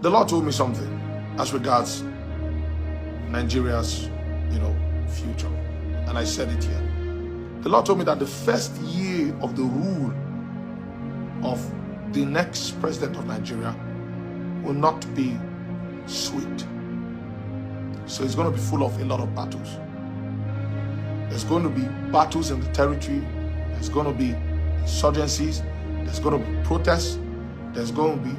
The Lord told me something as regards Nigeria's, future. And I said it here. The Lord told me that the first year of the rule of the next president of Nigeria will not be sweet. So it's going to be full of a lot of battles. There's going to be battles in the territory. There's going to be insurgencies. There's going to be protests. There's going to be,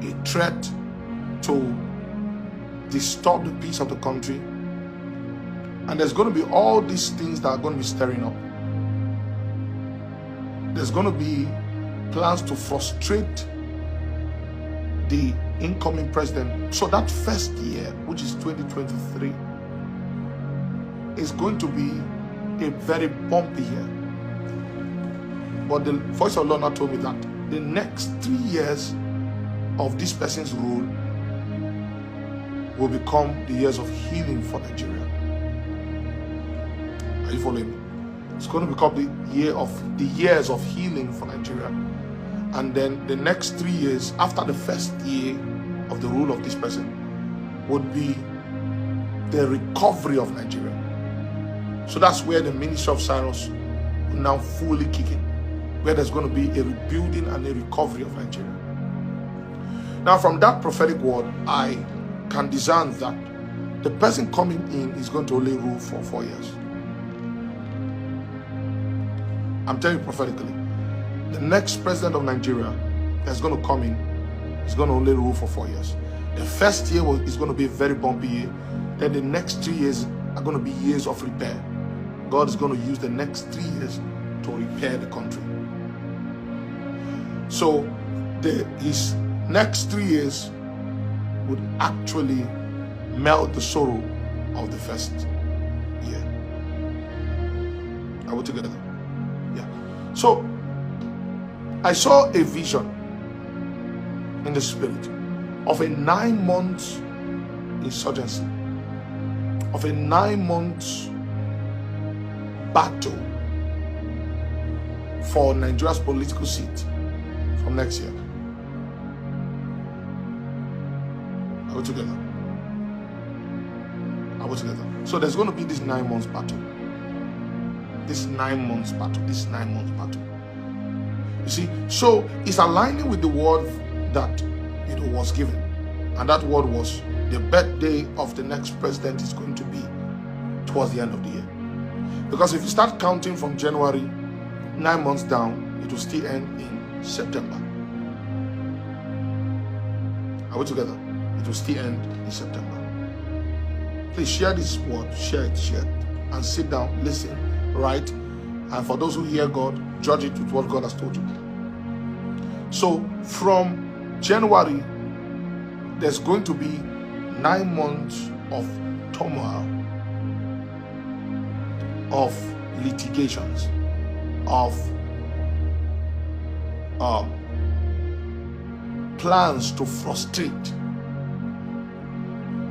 a threat to disturb the peace of the country. And there's going to be all these things that are going to be stirring up. There's going to be plans to frustrate the incoming president. So that first year, which is 2023, is going to be a very bumpy year. But the voice of the Lord now told me that the next 3 years of this person's rule will become the years of healing for Nigeria. Are you following me? It's going to become the years of healing for Nigeria. And then the next 3 years after the first year of the rule of this person would be the recovery of Nigeria. So that's where the ministry of Cyrus will now fully kick in, where there's going to be a rebuilding and a recovery of Nigeria. Now, from that prophetic word, I can discern that the person coming in is going to only rule for 4 years. I'm telling you prophetically, the next president of Nigeria that's going to come in is going to only rule for 4 years. The first year is going to be a very bumpy year. Then the next 3 years are going to be years of repair. God is going to use the next 3 years to repair the country. So his next 3 years would actually melt the sorrow of the first year. Are we together? Yeah. So I saw a vision in the spirit of a 9 months insurgency, of a 9 months battle for Nigeria's political seat from next year. Are we together? Are we together? So there's going to be this 9 months battle. This 9 months battle. This 9 months battle. You see, so it's aligning with the word that was given. And that word was the birthday of the next president is going to be towards the end of the year. Because if you start counting from January, 9 months down, it will still end in September. Are we together? It will still end in September. Please share this word, share it, and sit down, listen, write, and for those who hear God, judge it with what God has told you. So from January, there's going to be 9 months of turmoil, of litigations, of plans to frustrate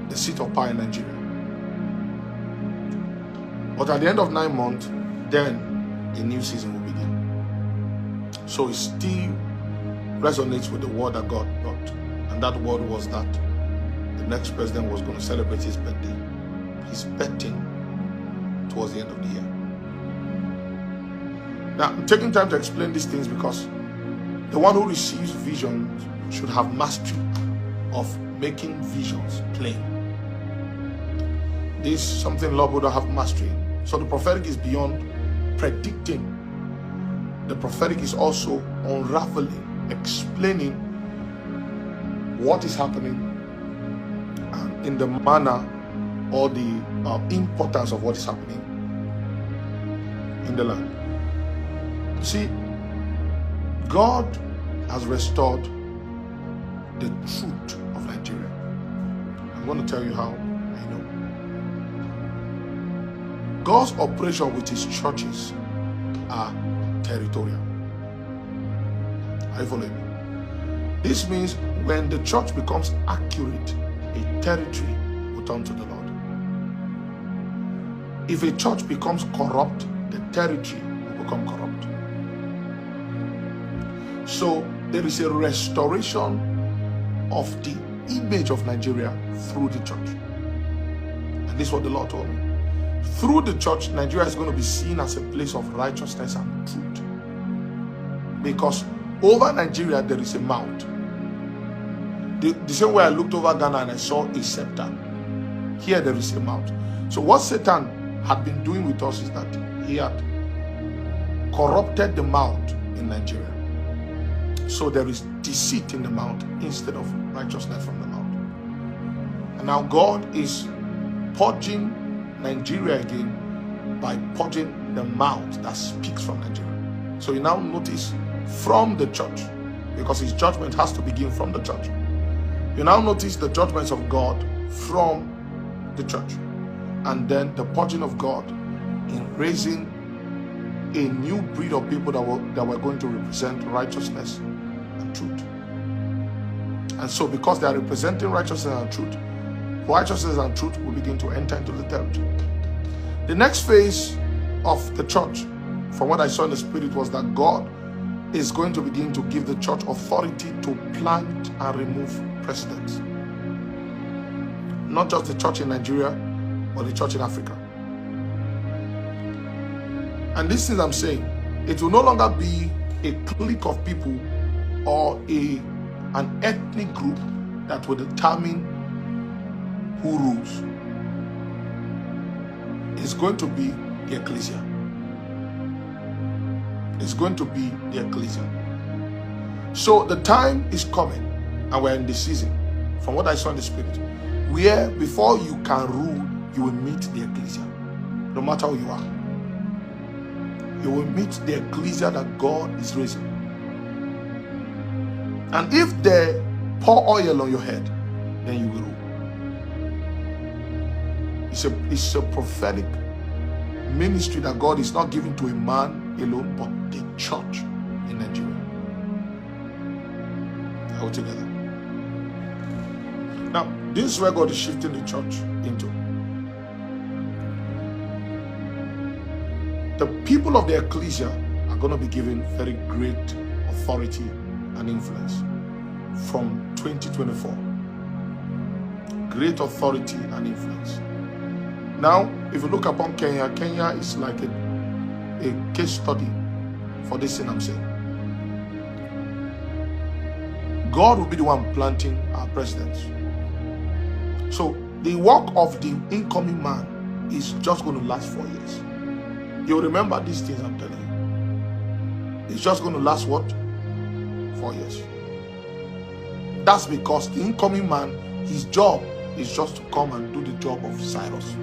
the seat of power in Nigeria. But at the end of 9 months, then a new season will begin. So it still resonates with the word that God brought. And that word was that the next president was going to celebrate his birthday. He's betting towards the end of the year. Now, I'm taking time to explain these things because the one who receives visions should have mastery of making visions plain. This is something Lord would have mastery. So the prophetic is beyond predicting. The prophetic is also unraveling, explaining what is happening in the manner or the importance of what is happening in the land. See, God has restored the truth of Nigeria. I'm going to tell you how I know. God's operation with his churches are territorial. Are you following me? This means when the church becomes accurate, a territory will turn to the Lord. If a church becomes corrupt, the territory will become corrupt. So there is a restoration of the image of Nigeria through the church. And this is what the Lord told me. Through the church, Nigeria is going to be seen as a place of righteousness and truth. Because over Nigeria, there is a mount. The same way I looked over Ghana and I saw a scepter. Here there is a mount. So what Satan had been doing with us is that he had corrupted the mount in Nigeria. So there is deceit in the mount instead of righteousness from the mount. And now God is purging Nigeria again by purging the mouth that speaks from Nigeria. So you now notice from the church, because his judgment has to begin from the church. You now notice the judgments of God from the church, and then the purging of God in raising a new breed of people that were going to represent righteousness and truth. And so because they are representing righteousness and truth will begin to enter into the territory. The next phase of the church, from what I saw in the spirit, was that God is going to begin to give the church authority to plant and remove presidents. Not just the church in Nigeria, but the church in Africa. And these things I'm saying, it will no longer be a clique of people or an ethnic group that will determine who rules. It's going to be the ecclesia. It's going to be the ecclesia. So the time is coming, and we're in the season, from what I saw in the spirit, where before you can rule, you will meet the ecclesia. No matter who you are, you will meet the ecclesia that God is raising. And if they pour oil on your head, then you will rule. It's a prophetic ministry that God is not giving to a man alone, but the church in Nigeria. All together. Now, this is where God is shifting the church into. The people of the ecclesia are going to be given very great authority and influence from 2024. Great authority and influence. Now, if you look upon Kenya, Kenya is like a case study for this thing I'm saying. God will be the one planting our presidents. So the work of the incoming man is just going to last 4 years. You'll remember these things I'm telling you. It's just going to last what? 4 years. That's because the incoming man, his job is just to come and do the job of Cyrus.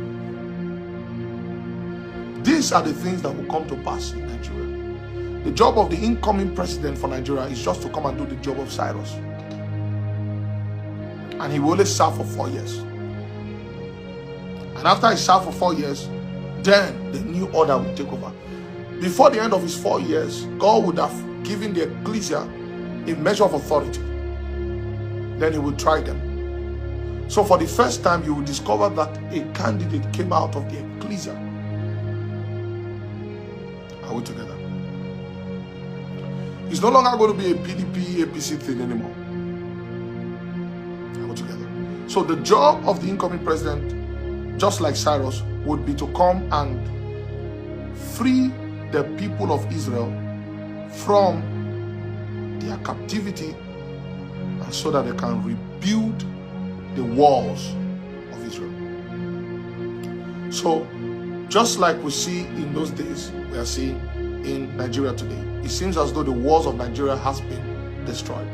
These are the things that will come to pass in Nigeria. The job of the incoming president for Nigeria is just to come and do the job of Cyrus. And he will only serve for 4 years. And after he serves for 4 years, then the new order will take over. Before the end of his 4 years, God would have given the ecclesia a measure of authority. Then he will try them. So for the first time, you will discover that a candidate came out of the ecclesia. Are we together? It's no longer going to be a PDP, APC thing anymore. Are we together? So the job of the incoming president, just like Cyrus, would be to come and free the people of Israel from their captivity, and so that they can rebuild the walls of Israel. So just like we see in those days, we are seeing in Nigeria today. It seems as though the walls of Nigeria has been destroyed.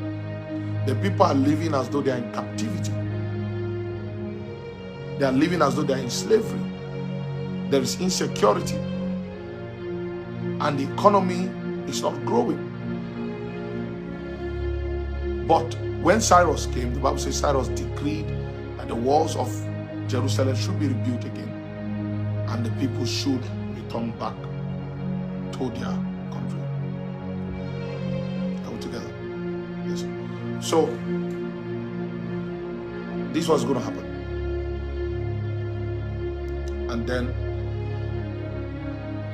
The people are living as though they are in captivity. They are living as though they are in slavery. There is insecurity. And the economy is not growing. But when Cyrus came, the Bible says Cyrus decreed that the walls of Jerusalem should be rebuilt again. And the people should return back to their country. Are we together? Yes. So, this was going to happen. And then,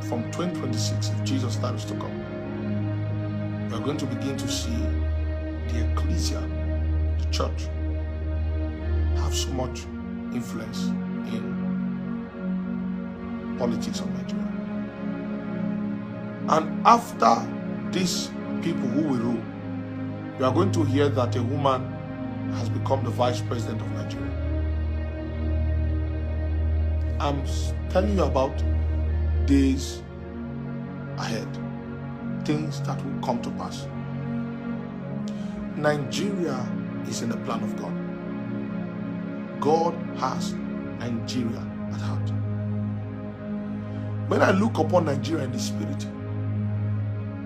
from 2026, if Jesus starts to come, we are going to begin to see the ecclesia, the church have so much influence in politics of Nigeria. And after these people who will rule, we are going to hear that a woman has become the vice president of Nigeria. I'm telling you about days ahead, things that will come to pass. Nigeria is in the plan of God. God has Nigeria at heart. When I look upon Nigeria in the spirit,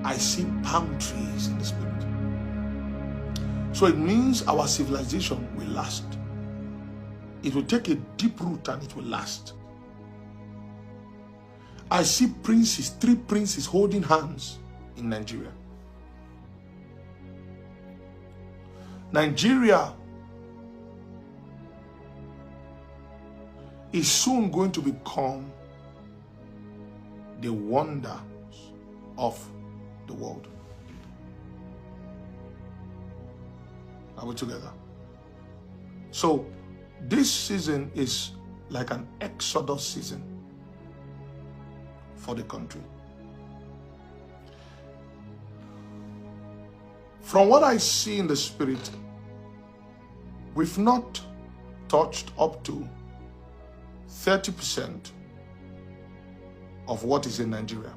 I see palm trees in the spirit. So it means our civilization will last. It will take a deep root and it will last. I see princes, 3 princes holding hands in Nigeria. Nigeria is soon going to become the wonder of the world. Are we together? So this season is like an exodus season for the country. From what I see in the spirit, we've not touched up to 30% of what is in Nigeria.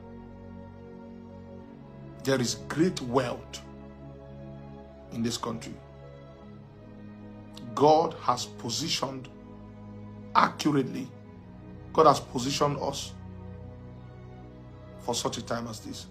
There is great wealth in this country. God has positioned accurately. God has positioned us for such a time as this.